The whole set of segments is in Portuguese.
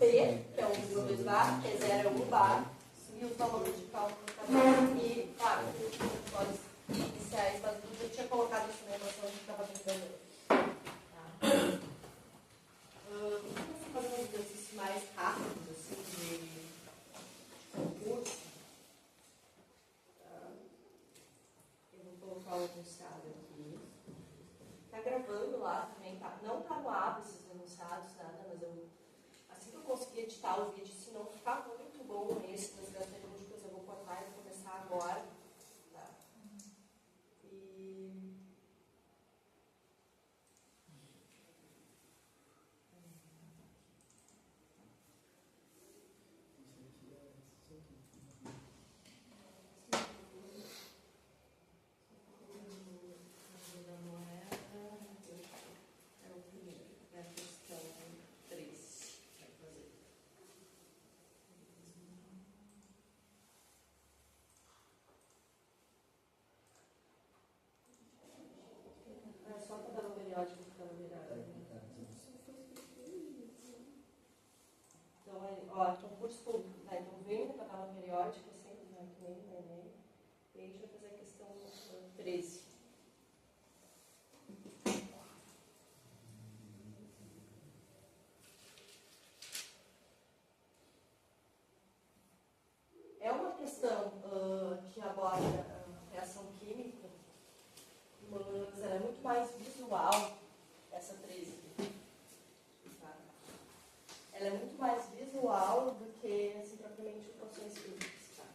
P, que é 1,2 bar, P0 é 1 bar, e os valores de cálculo também. E, claro, os valores iniciais das duas, eu tinha colocado isso na equação, a gente estava brincando. Tá? Vamos fazer um exercício mais rápido, assim, de concurso. Tá? Eu vou colocar o enunciado aqui. Está gravando lá também, tá? Não está no ar esses enunciados, nada, mas assim que eu conseguir editar o vídeo, se não ficar muito bom esse das características, eu vou cortar e vou começar agora. Tá? E... só a tabela periódica que estava virada. Então, ó, concurso público, tá? Então, vem a tabela periódica, sempre, né, que nem no Enem. E a gente vai fazer a questão 13. É uma questão que aborda a reação química, mas ela é muito mais visual, essa 13 aqui. Tá? Ela é muito mais visual do que, assim, propriamente equações químicas. Tá?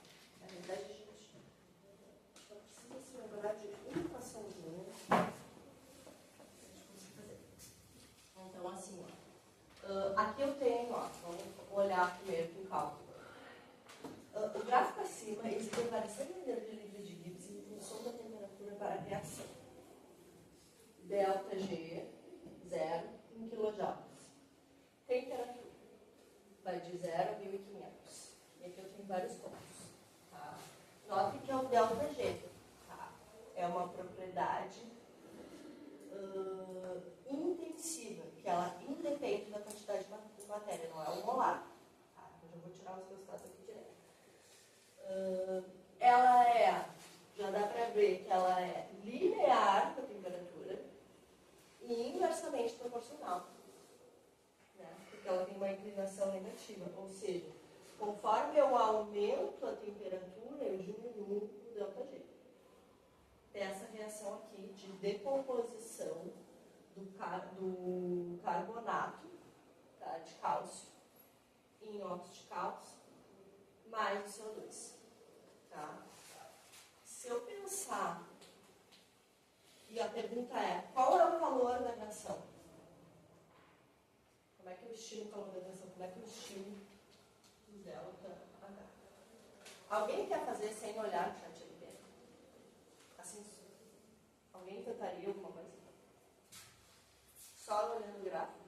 Na realidade, a gente só precisa se lembrar de uma equaçãozinha para a gente conseguir fazer. Então, assim, ó, aqui eu tenho, ó, vamos olhar primeiro aqui o cálculo. O gráfico acima exibe a variação da energia livre de Gibbs em função da temperatura para a reação. Delta G, 0, em kJ. Temperatura. Vai de 0 a 1500. E aqui eu tenho vários pontos. Tá? Note que é o delta G. Tá? É uma propriedade intensiva, que ela independe da quantidade de matéria, não é o molar. Tá? Eu já vou tirar os resultados aqui direto. Ela já dá para ver que ela é linear com a temperatura e inversamente proporcional, né? Porque ela tem uma inclinação negativa, ou seja, conforme eu aumento a temperatura, eu diminuo o ΔG. Tem essa reação aqui de decomposição do carbonato, tá, de cálcio em óxido de cálcio mais o CO2. Tá? Se eu pensar, e a pergunta é, qual é o valor da reação? Como é que eu estimo o calor da reação? Como é que eu estimo o delta H? Alguém quer fazer sem olhar o chat GPT? Assim, alguém tentaria alguma coisa? Só olhando o gráfico?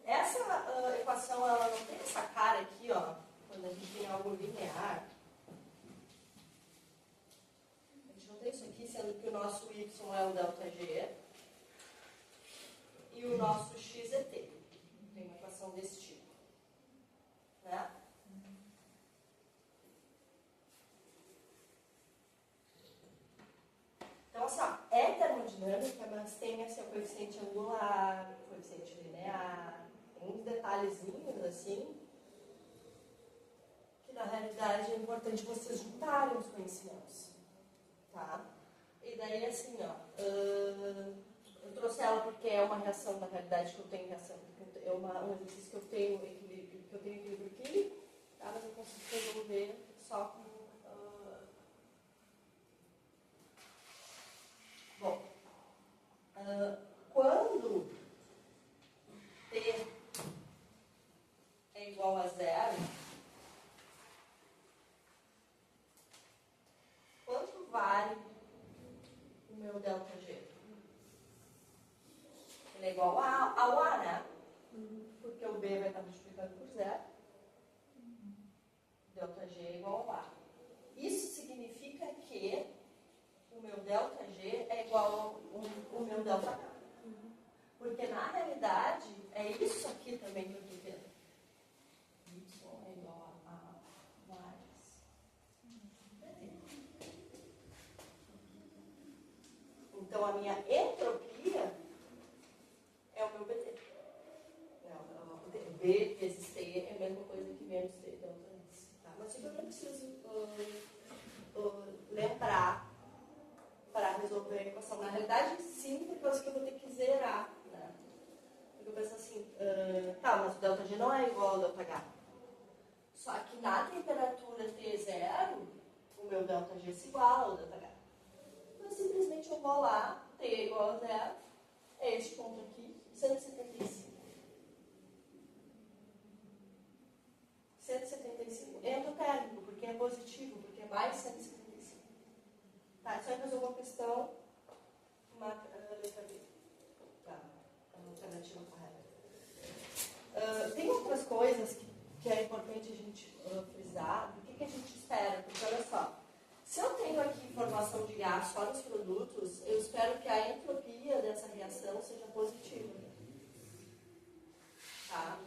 Essa equação, ela não tem essa cara aqui, ó, quando a gente tem algo linear. A gente não tem isso aqui, sendo que o nosso y é o ΔG e o nosso x é t. Tem uma equação desse tipo. Né? Então, assim, ó, é termodinâmica, mas tem assim, o coeficiente angular, o coeficiente linear, tem uns detalhezinhos assim, que na realidade é importante vocês juntarem os conhecimentos. Tá? E daí, assim, ó, eu trouxe ela porque é uma reação, na realidade, que eu tenho reação, é um exercício que eu tenho equilíbrio químico, tá? Mas eu consigo resolver só com. Bom, quando T é igual a 0, quanto vale o meu ΔG? Ele é igual ao A, né? Porque o B vai estar multiplicado por 0. ΔG é igual ao A. Isso significa que o meu ΔG é igual a o meu delta H. Porque na realidade é isso aqui também que eu estou vendo. Y é igual a mais. Então a minha entropia é o meu BT. B vezes T é a mesma coisa que menos T delta S. Tá? Mas isso eu não preciso lembrar para resolver a equação. Na realidade, sim, porque eu vou ter que zerar. Né? Porque eu penso assim, tá, mas o ΔG não é igual ao ΔH. Só que na temperatura T0, o meu ΔG se iguala ao ΔH. Então, simplesmente eu vou lá, T é igual a zero, é este ponto aqui, 175. 175 endotérmico, porque é positivo, porque é mais 175. Tá, isso aí resolve uma questão, uma letra B. Tá, a alternativa correta. Tem outras coisas que é importante a gente frisar. O que a gente espera? Porque olha só, se eu tenho aqui informação de gás só nos produtos, eu espero que a entropia dessa reação seja positiva. Tá?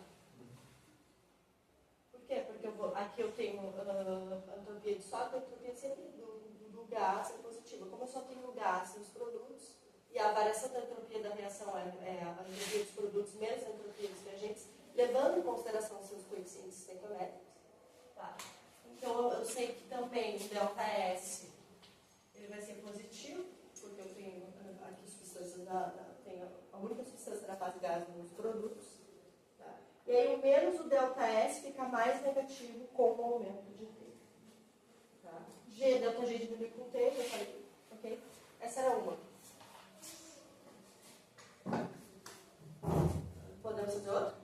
Por quê? Porque aqui eu tenho a entropia de sólido, a entropia sempre do gás é positiva. Como eu só tenho gás nos produtos, e a variação da entropia da reação é a entropia dos produtos menos a entropia dos reagentes, levando em consideração seus coeficientes estequiométricos. Tá? Então eu sei que também o ΔS ele vai ser positivo, porque eu tenho aqui substâncias tenho a única substância da fase gás nos produtos. Tá? E aí o menos o ΔS fica mais negativo com o aumento de T. Tá? ΔG diminui com T, eu falei, ok? Essa era uma. Podemos fazer outra?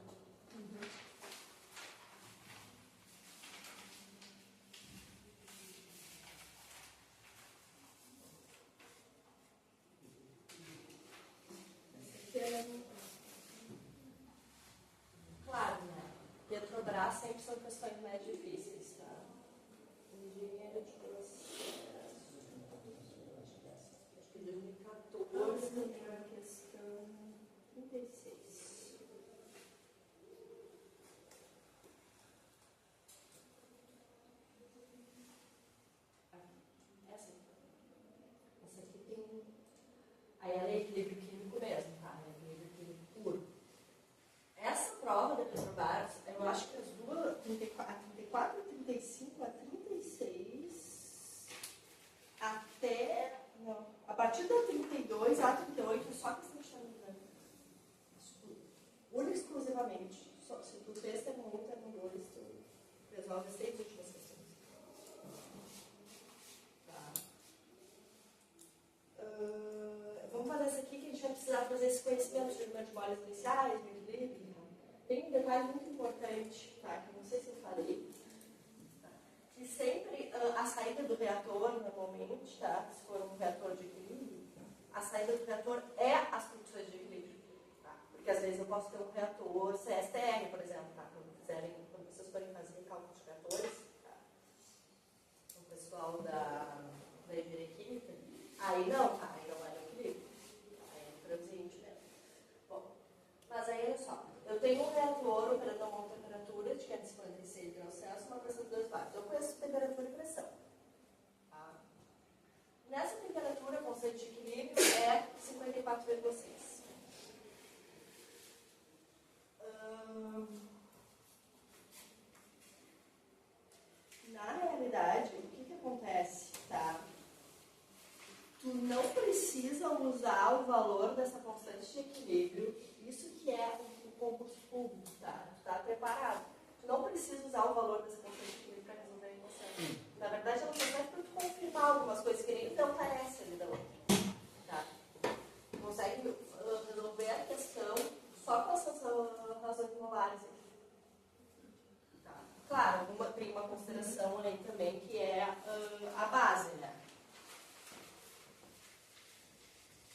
Claro, né? Petrobras sempre são questões mais difíceis, tá? Engenheiro de processo. Acho que 2014 é a questão 36. Essa aqui tem. Aí ela é equilíbrio químico mesmo, tá? É equilíbrio químico puro. Essa prova da Petrobras, eu acho que as duas, a 34, a 35, a 36, até. Não, a partir da 32 a 38, só questão de termodinâmica. Única e exclusivamente. Só, se tu fez termo 1, termo 2, tu resolve as 6 últimas questões. Tá. Vamos fazer essa aqui que a gente vai precisar fazer esse conhecimento de número de moléculas iniciais, de equilíbrio. Tem um detalhe muito importante, tá? Que eu não sei se eu falei. Que sempre a saída do reator, normalmente, tá? Se for um reator de equilíbrio, a saída do reator é as condições de equilíbrio. Tá? Porque às vezes eu posso ter um reator CSTR, por exemplo, tá? Quando vocês forem fazer cálculos de reatores, tá? O pessoal da engenharia química, aí não, tá? Aí não é no equilíbrio. Aí é no transient mesmo. Bom, mas aí olha só. Eu tenho um reator operando a uma temperatura de 556 graus Celsius, uma pressão de 2 bares. Eu conheço temperatura e pressão. Tá? Nessa temperatura, o conceito de equilíbrio é 54,6. Na realidade, o que acontece? Tá? Tu não precisa usar o valor dessa constante de equilíbrio. Isso que é o concurso público, tá? Tu tá preparado. Tu não precisa usar o valor dessa constante de equilíbrio para resolver a equação. Na verdade, ela só serve para tu confirmar algumas coisas que nem o ΔS ali da outra. Tá? Tu consegue resolver a questão só com essas razões molares aqui. Tá? Claro, tem uma consideração aí também que é a base, né?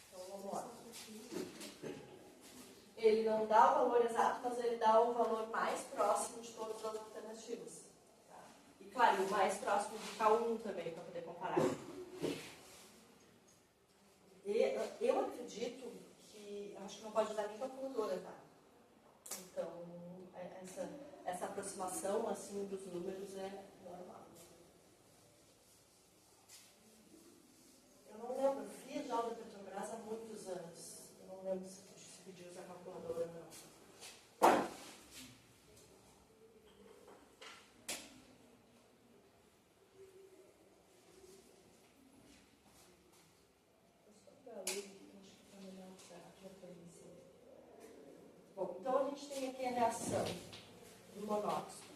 Então, vamos lá. Ele não dá o valor exato, mas ele dá o valor mais próximo de todas as alternativas. Tá? E, claro, o mais próximo de K1 também, para poder comparar. E eu acredito acho que não pode usar nem calculadora, tá? Então, essa aproximação assim, dos números é normal. Eu não lembro, fiz já o da Petrobras há muitos anos. Eu não lembro se podia usar calculadora ou não. Bom, então a gente tem aqui a reação do monóxido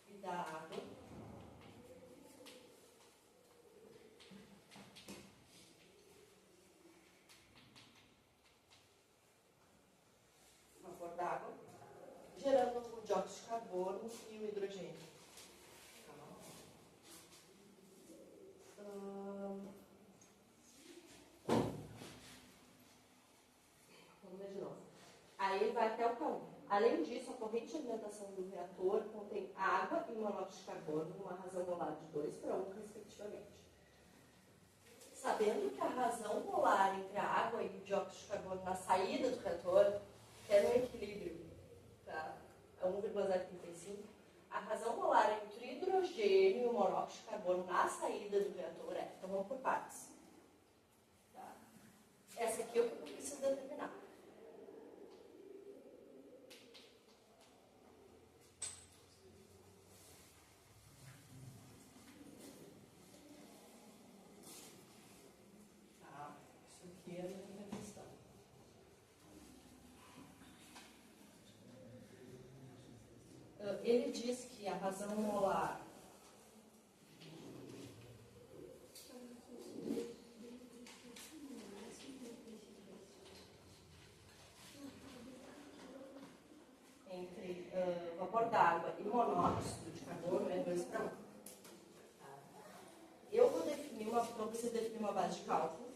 e da água. Vapor d'água, gerando o dióxido de carbono e o hidrogênio. Vamos ver de novo. Aí ele vai até o K1. Além disso, a corrente de alimentação do reator contém água e monóxido de carbono, numa razão molar de 2 para 1, respectivamente. Sabendo que a razão molar entre a água e o dióxido de carbono na saída do reator é no equilíbrio, tá? É 1,035, a razão molar entre o hidrogênio e o monóxido de carbono na saída do reator é. Então vamos por partes. Tá? Essa aqui é o que eu preciso determinar. Ele diz que a razão molar entre vapor d'água e monóxido de carbono é 2 para 1. Eu vou definir não preciso definir uma base de cálculo.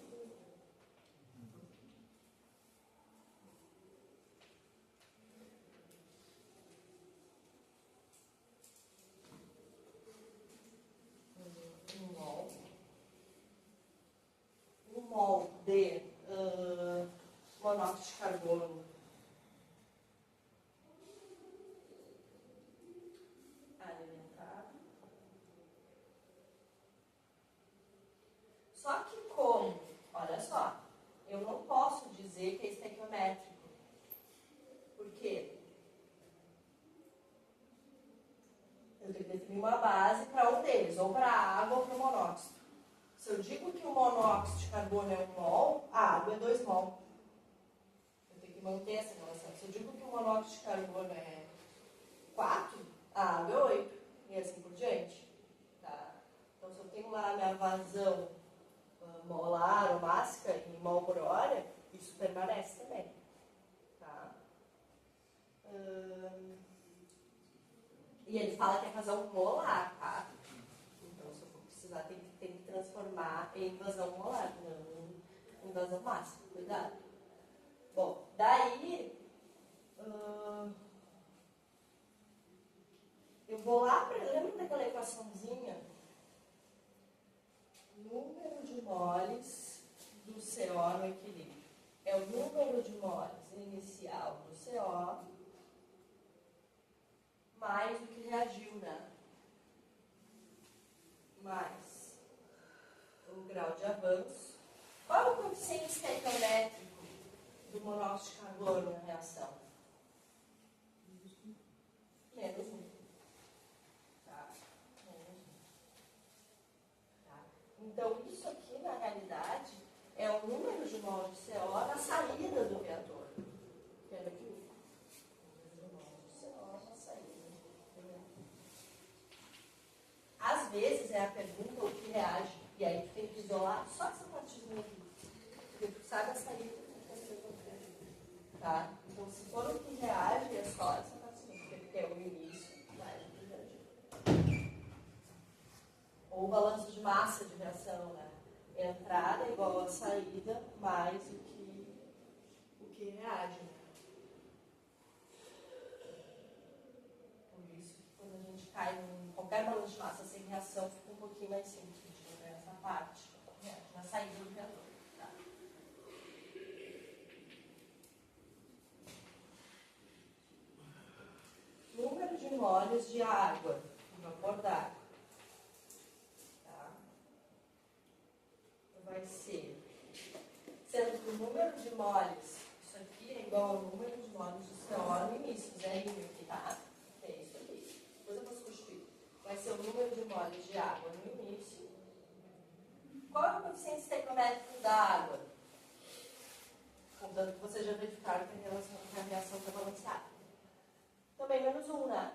Um mol de monóxido de carbono alimentado. Só que como? Olha só, eu não posso dizer que é estequiométrico. Por quê? Eu tenho que definir uma base para um deles, ou para a água ou para o monóxido. Se eu digo que o monóxido de carbono é 1 mol, a água é 2 mol. Eu tenho que manter essa relação. Se eu digo que o monóxido de carbono é 4, a água é 8. E assim por diante. Tá? Então, se eu tenho lá a minha vazão molar ou mássica em mol por hora, isso permanece também. Tá? E ele fala que é vazão molar, tá? Então, se eu for precisar, tem que transformar em vazão molar, não em vazão máxima. Cuidado. Bom, daí eu vou lá para. Lembra daquela equaçãozinha? Número de moles do CO no equilíbrio. É o número de moles inicial do CO mais o que reagiu, né? Mais o grau de avanço. Qual é o coeficiente estequiométrico do monóxido de carbono na reação? Menos 1. Tá? Menos 1. Tá? Então, isso aqui, na realidade, é o número de mols de CO na saída do reator. Lembra aqui? Às vezes é a pergunta o que reage, e aí tu tem que isolar só essa partezinha aqui, porque tu sabe a saída tá? Então, se for o que reage, é só essa partezinha, porque é o início mais o que reage. Ou o balanço de massa de reação, né? Entrada igual a saída mais o que reage. Por isso, quando a gente cai em qualquer balanço de massa sem reação, fica um pouquinho mais simples de ver essa parte, na saída do reator. Tá? moles de água, vapor d'água. Tá? Vai ser, sendo que o número de moles, isso aqui é igual ao número de moles de CO no início, zerinho aqui, tá? É isso aqui. Depois eu vou substituir. Vai ser o número de moles de água no início. Qual é o coeficiente estequiométrico da água? Contanto que vocês já verificaram que a reação está balanceada. Também menos 1, né?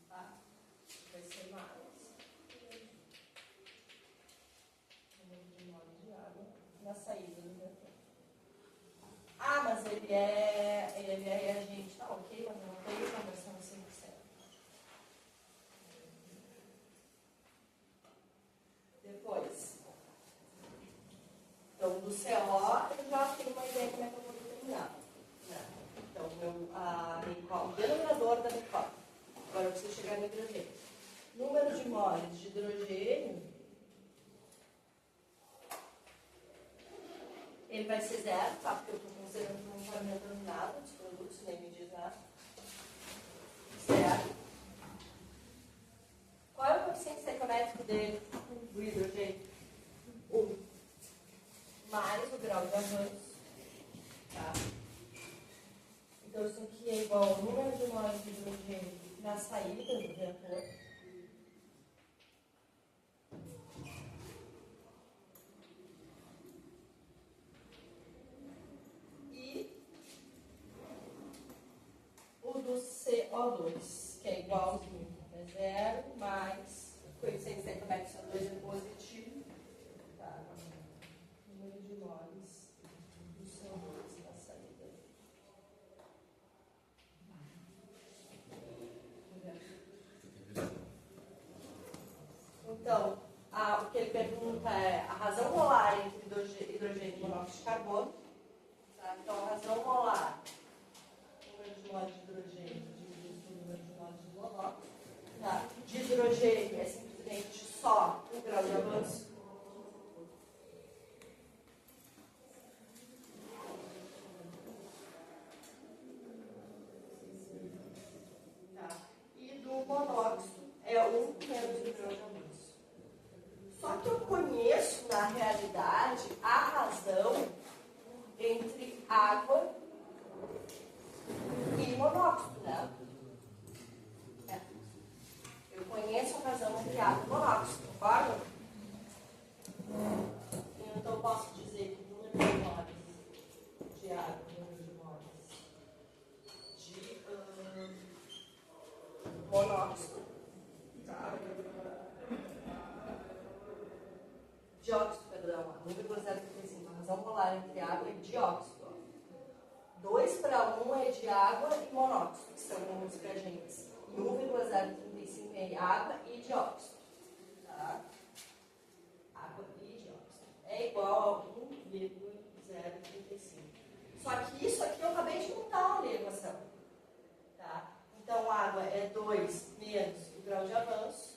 Tá? Vai ser mais. Número de moles de água na saída do reator. Ah, mas ele é reagente. Tá ok, mas eu não tenho conversão 100%. Depois. Então, do CO, eu já tenho uma ideia como é que eu vou determinar. Né? Então, o denominador da glicose. Agora eu preciso chegar no hidrogênio. Número de moles de hidrogênio, ele vai ser 0, tá? Porque eu estou considerando que não está me determinado dos produtos, nem me diz nada. 0. Qual é o coeficiente estequiométrico dele, do hidrogênio? 1. Mais o grau de avanço. Tá? Então, isso aqui é igual ao número de moles de hidrogênio na saída do reator. E o do CO2, que é igualzinho. É 0 mais o coeficiente estequiométrico CO2 é positivo. Tá? Número de moles do CO2 na saída. Então, o que ele pergunta é a razão molar entre hidrogênio e monóxido de carbono. Tá? Então, a razão molar, número de moles de hidrogênio dividido pelo número de moles de monóxido. Tá? De hidrogênio é simplesmente só o grau de avanço. Tá? E do monóxido é 1 menos o grau de avanço. Só que eu conheço, na realidade, a razão entre água e monóxido, né? Eu conheço a razão entre água e monóxido, concorda? Então, eu posso dizer que o número de moles de água, o número de moles de monóxido, tá? Dióxido, perdão, 1,035, a razão molar entre água e dióxido. 2 para 1 é de água e monóxido, que são números gradientes. E 1,035 é água e dióxido. Tá? Água e dióxido. É igual a 1,035. Só que isso aqui eu acabei de montar ali a equação. Tá? Então, água é 2 menos o grau de avanço.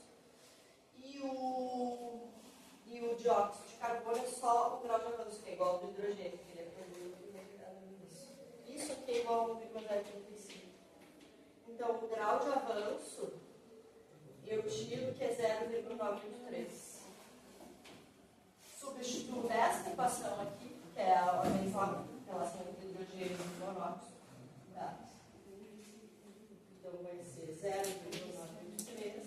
E o dióxido de carbono é só o grau de avanço, que é igual ao do hidrogênio, que ele é produto e isso aqui é igual a 1,035. Então, o grau de avanço, eu tiro que é 0,923. Substituo nesta equação aqui, que é a mesma relação entre hidrogênio e monóxido. Tá? Então, vai ser 0,923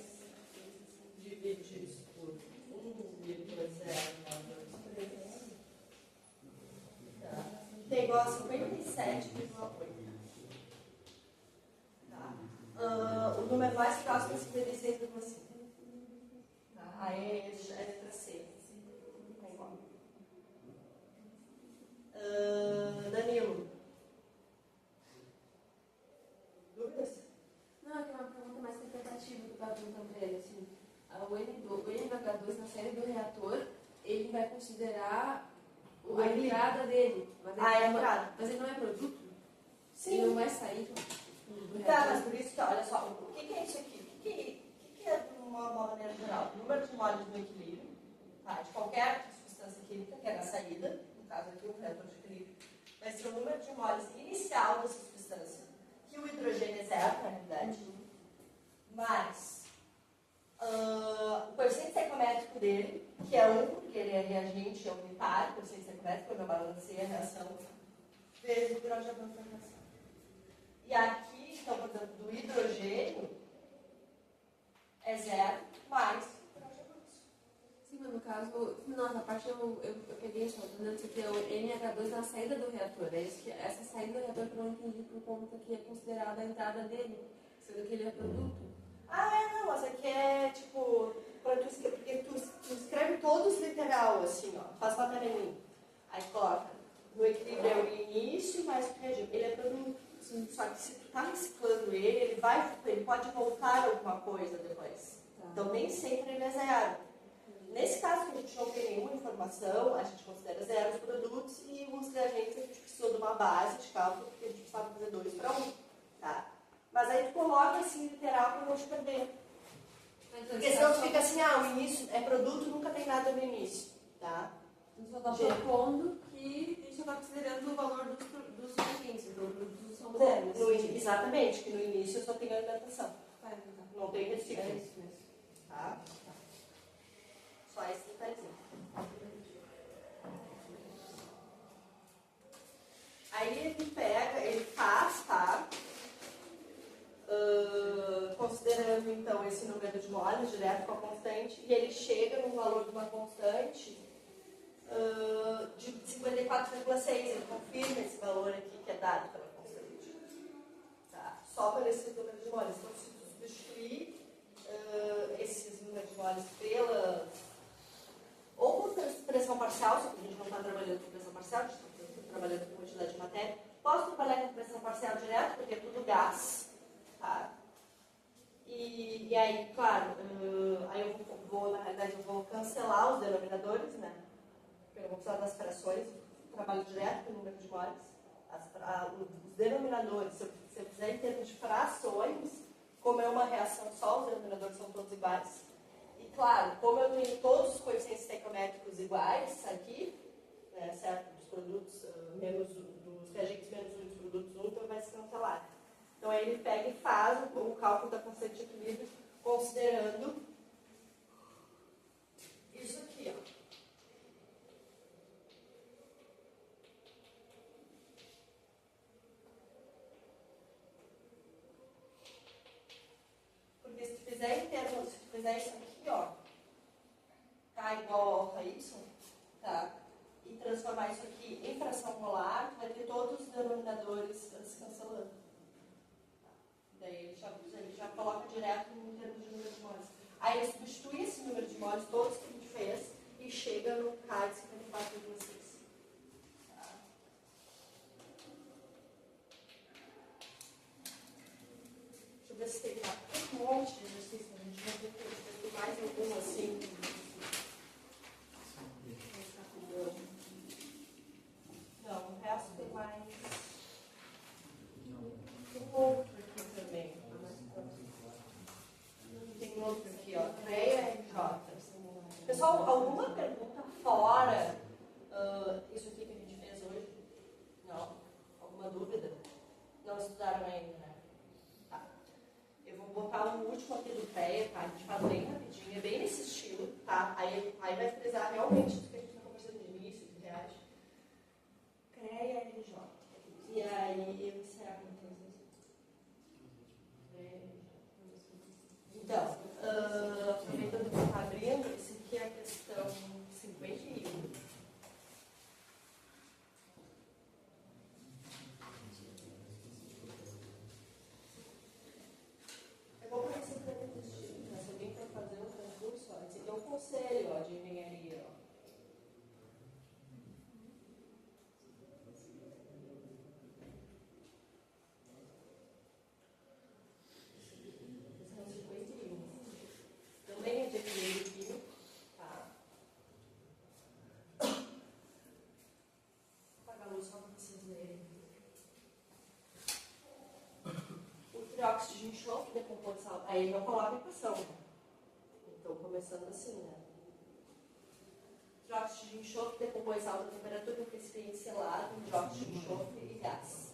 dividido por 1,0923. Tá? Tem igual a 57,8. Tá? O número mais próximo é 56,5. Tá? Aí é a letra C. É igual. Danilo. Dúvidas? Não, é que é uma pergunta mais interpretativa que eu estava perguntando para ele. Assim, o NH2 na série do reator, ele vai considerar a entrada dele. Mas ele, a entrada. Mas ele não é produto? Sim. Ele não vai sair do Tá, reator? mas por isso que, olha só, o que é isso aqui? O que é, de uma maneira geral? O número de moles no equilíbrio, tá? De qualquer substância química, que é na saída, no caso aqui o reator de equilíbrio, vai ser o número de moles inicial dessa substância, que o hidrogênio é 0, na realidade, mais o coeficiente estequiométrico dele, que é 1, porque ele é reagente, é unitário, o coeficiente estequiométrico, quando eu balanceio a reação, vezes o grau de avanço da reação. E aqui, então, por exemplo, do hidrogênio, é 0 mais o grau de avanço. Sim, mas no caso, não, na parte eu peguei só, entendendo que é o NH2 na saída do reator. É isso que, essa saída do reator que eu não entendi por conta que é considerada a entrada dele, sendo que ele é produto. Não, mas aqui é tipo, porque tu escreve todos literal, assim, ó, faz panelinha. Aí coloca, no equilíbrio é o início mais o reagente. Ele é produto, assim, só que se tu tá reciclando ele pode voltar alguma coisa depois. Tá. Então nem sempre ele é zero. Nesse caso que a gente não tem nenhuma informação, a gente considera zero os produtos e os reagentes a gente precisou de uma base de cálculo, porque a gente precisava fazer 2 para 1, tá? Mas aí tu coloca assim literal para não te perder. Porque senão tu fica assim, o início é produto, nunca tem nada no início, tá? Você só está propondo que a gente só está considerando o valor dos reagentes, então os produtos são zeros. Exatamente, que no início eu só tenho alimentação. Tá, então. Não tem reciclo. É isso mesmo. Tá? Só esse detalhezinho. Aí ele pega, ele faz, tá? Considerando então esse número de moles direto com a constante, e ele chega no valor de uma constante de 54,6. Ele confirma esse valor aqui que é dado pela constante. Tá? Só por esse número de moles. Então, se tu substituir esses números de moles ou por pressão parcial, só que a gente não está trabalhando com pressão parcial, a gente está trabalhando com quantidade de matéria. Posso trabalhar com pressão parcial direto, porque é tudo gás. Tá? E aí, claro, aí na realidade eu vou cancelar os denominadores, né? Porque eu vou precisar das frações, trabalho direto com o número de moles. Os denominadores, se eu fizer em termos de frações, como é uma reação só, os denominadores são todos iguais. E claro, como eu tenho todos os coeficientes estequiométricos iguais aqui, né, certo? Dos produtos, dos reagentes menos 1 dos produtos 1, então vai se cancelar. Então aí ele pega e faz o cálculo da constante de equilíbrio considerando isso aqui, ó. Porque se tu fizer em termos, se tu fizer isso aqui, ó, K igual a Y, tá? E transformar isso aqui em fração molar, tu vai ter todos os denominadores se cancelando. Daí ele já coloca direto no termo de número de moles. Aí ele substitui esse número de moles, todos que a gente fez, e chega no K de 54,6. Tá? Deixa eu ver se tem um monte de exercício, a gente vai ver se tem mais algum assim. Não, o resto tem mais. Tem outro aqui também. Tem outro aqui, ó. CREA RJ. Pessoal, alguma pergunta fora isso aqui que a gente fez hoje? Não? Alguma dúvida? Não estudaram ainda, né? Tá. Eu vou botar o último aqui do CREA, tá? A gente faz bem rapidinho, é bem nesse estilo, tá? Aí vai precisar realmente do que a gente está conversando de início, de reais. CREA RJ. E aí eu encerro então. Então, aproveitando que está abrindo, esse aqui é a questão 51. É bom para você também desistir, né? Se alguém for fazer um concurso, ó, esse aqui é um conselho, ó, de engenharia, ó. Também é de equilíbrio químico, tá? Vou apagar a luz só para vocês lerem. O trióxido de enxofre, decomposição, aí ele não coloca equação, né? Então, começando assim, né? Trióxido de enxofre decompôs a alta temperatura em recipiente selado, dióxido de enxofre e gás.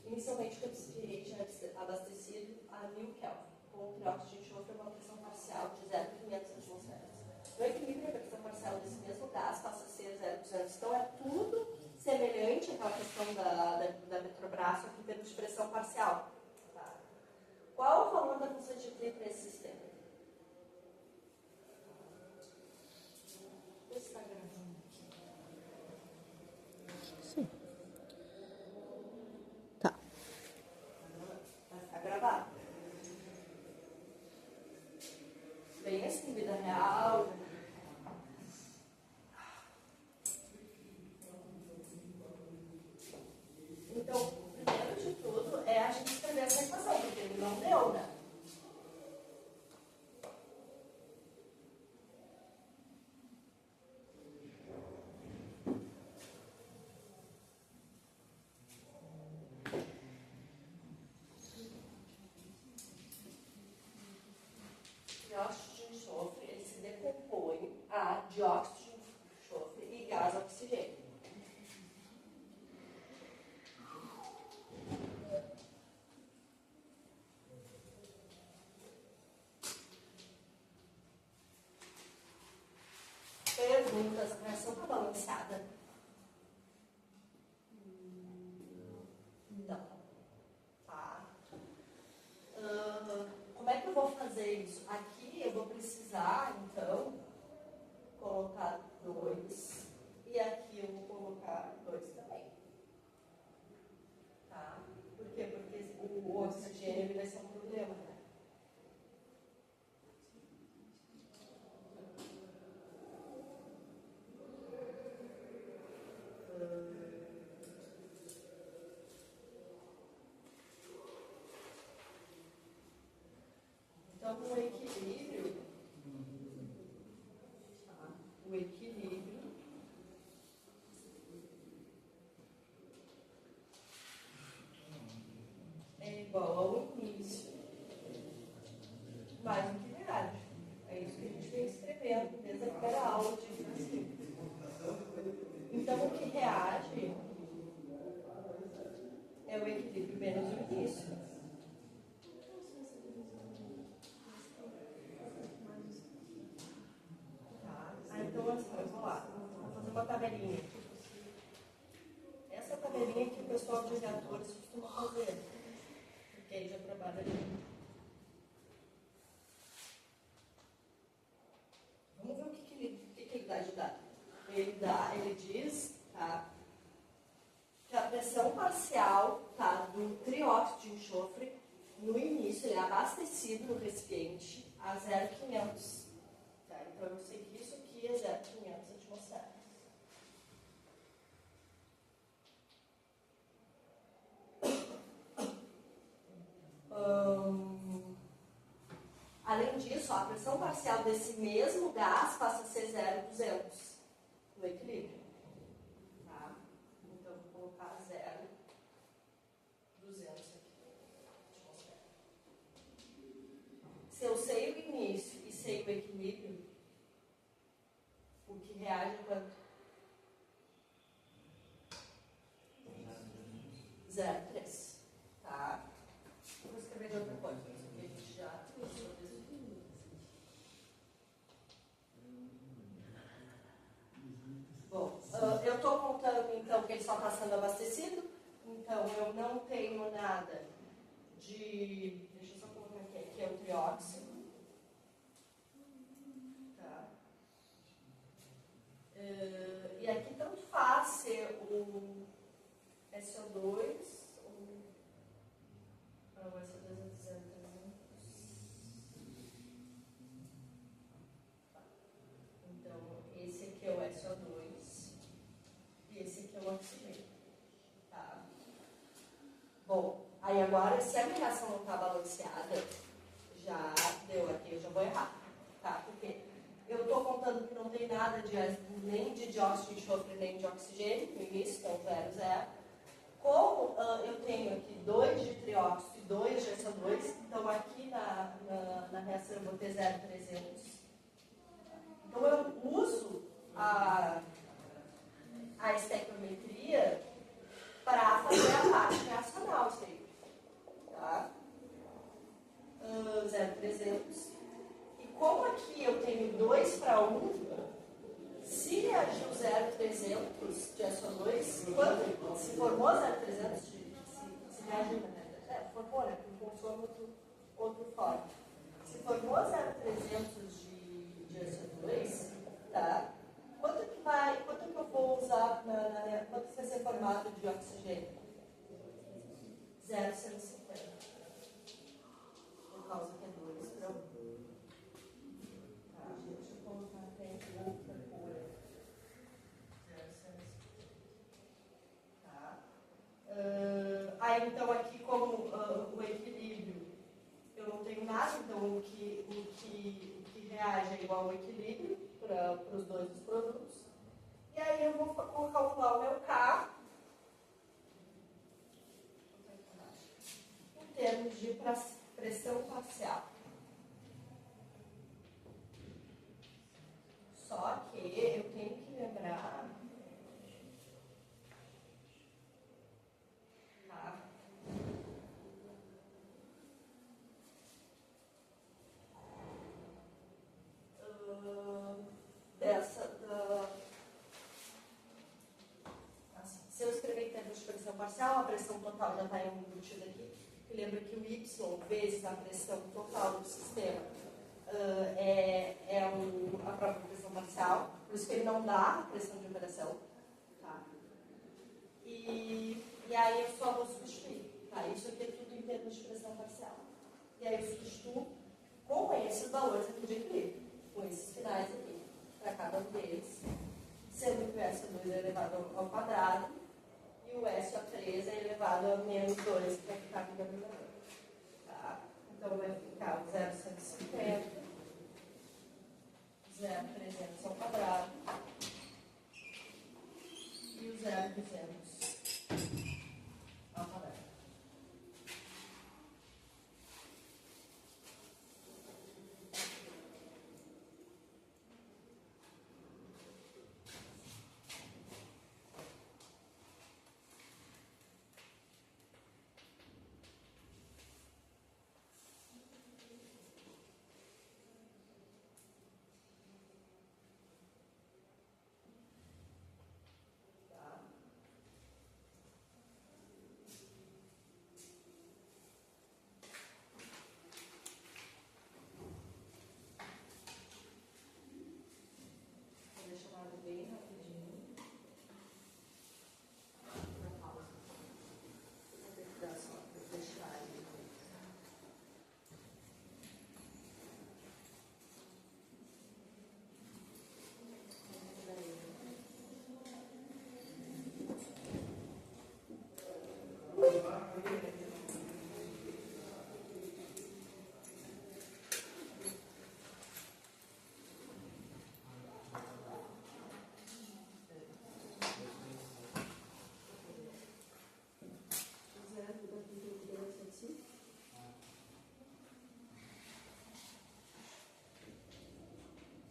Inicialmente, o recipiente é abastecido a 1000 Kelvin, com trióxido de enxofre a uma pressão parcial de 0,500 atmosferas. No equilíbrio, a pressão parcial desse mesmo gás passa a ser 0,200. Então, é tudo semelhante àquela questão da Petrobras aqui em termos de pressão parcial. Tá? Qual o valor da constante de Cliff nesse sistema? Está gravando aqui. Sim. Tá. Vai ficar gravado. Bem assim, vida real. Então, primeiro de tudo é a gente escrever essa equação, porque ele não deu, né? Dióxido de enxofre, ele se decompõe a dióxido de enxofre e gás oxigênio. Perguntas, a reação está balanceada? Não. Tá. Como é que eu vou fazer isso? Aqui eu vou precisar, então, colocar 2. E aqui eu vou colocar 2 também. Tá? Por quê? Porque o oxigênio ele vai ser um problema, né? Então, o equilíbrio, tá? O equilíbrio é igual ao início mais o que reage. É isso que a gente vem escrevendo desde a primeira aula de física. Então, o que reage é o equilíbrio menos o início. Tá? Então, assim, vamos lá. Vou fazer uma tabelinha. Essa tabelinha que o pessoal de reatores costuma fazer. Porque aí já trabalha ali. Vamos ver o que ele dá de dado. Ele diz, tá, que a pressão parcial, tá, do trióxido de enxofre, no início, ele é abastecido no recipiente a 0,500. Tá? Então, eu sei que isso aqui é 0,500 atmosferas. Além disso, a pressão parcial desse mesmo gás passa a ser 0,200 no equilíbrio. Tá? Então, vou colocar 0,200 aqui. Atmosfera. Se eu sei o início e sei o equilíbrio, o que reage é quanto? 0,3. Tá? Vou escrever de outra coisa, porque a gente já trouxe. Bom, eu estou contando então que ele só está sendo abastecido, então eu não tenho nada de. Deixa eu só colocar aqui é o trióxido. Tá? E aqui tanto faz ser o SO2 ou. Não, o SO2 é 300. Tá. Então, esse aqui é o SO2. Esse aqui é o oxigênio. Tá? Bom, aí agora, se a minha reação não está balanceada, já deu aqui, eu já vou errar. Tá? Porque eu estou contando que não tem nada nem de dióxido de enxofre, nem de oxigênio no início, então 0, 0. Como eu tenho aqui 2 de trióxido e 2 de SO2, então aqui na reação eu vou ter 0,300. Então eu uso a estequiometria para fazer a parte reacional, isso aí. Tá? 0,300 aqui eu tenho 2 para 1, se reagir o 0,300 de SO2, se formou 0,300, se reagir, formou, né? Porque consome outro fora. Se formou 0,300 de SO2, tá? Quanto que eu vou usar, quanto vai ser formado de oxigênio? 0,150. Por causa que é 2 para 1. Tá, deixa eu colocar até outra cor. 0,150. Tá. Aí, então, aqui, como o equilíbrio, eu não tenho nada, então o que reage é igual ao equilíbrio para os dois dos produtos. E aí eu vou calcular o meu K em termos de pressão parcial. Só que eu tenho que lembrar. Tá? Se eu escrever em termos de pressão parcial, a pressão total já está embutida aqui. E lembra que o Y vezes a pressão total do sistema a própria pressão parcial, por isso que ele não dá a pressão de operação. Tá? E aí eu só vou substituir. Tá? Isso aqui é tudo em termos de pressão parcial. E aí eu substituo com esses valores aqui de equilíbrio, com esses finais aqui, para cada um deles, sendo que o SO2 é elevado ao quadrado e o SO3 é elevado a menos 2, que vai ficar com o denominador. Tá? Então vai ficar o 0,150, 0,300 ao quadrado e o 0,200 ao quadrado. Bem rapidinho. Na pausa. Vou ter que dar só para fechar ele.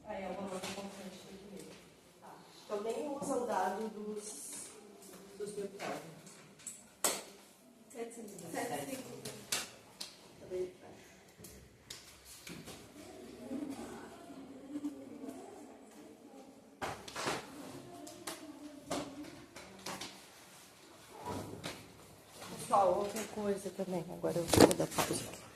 Aí é o valor da constante do equilíbrio. Tá. Então nem usa o dado dos Bertoldi. 7,5. Pessoal, outra coisa também. Agora eu vou dar pausa.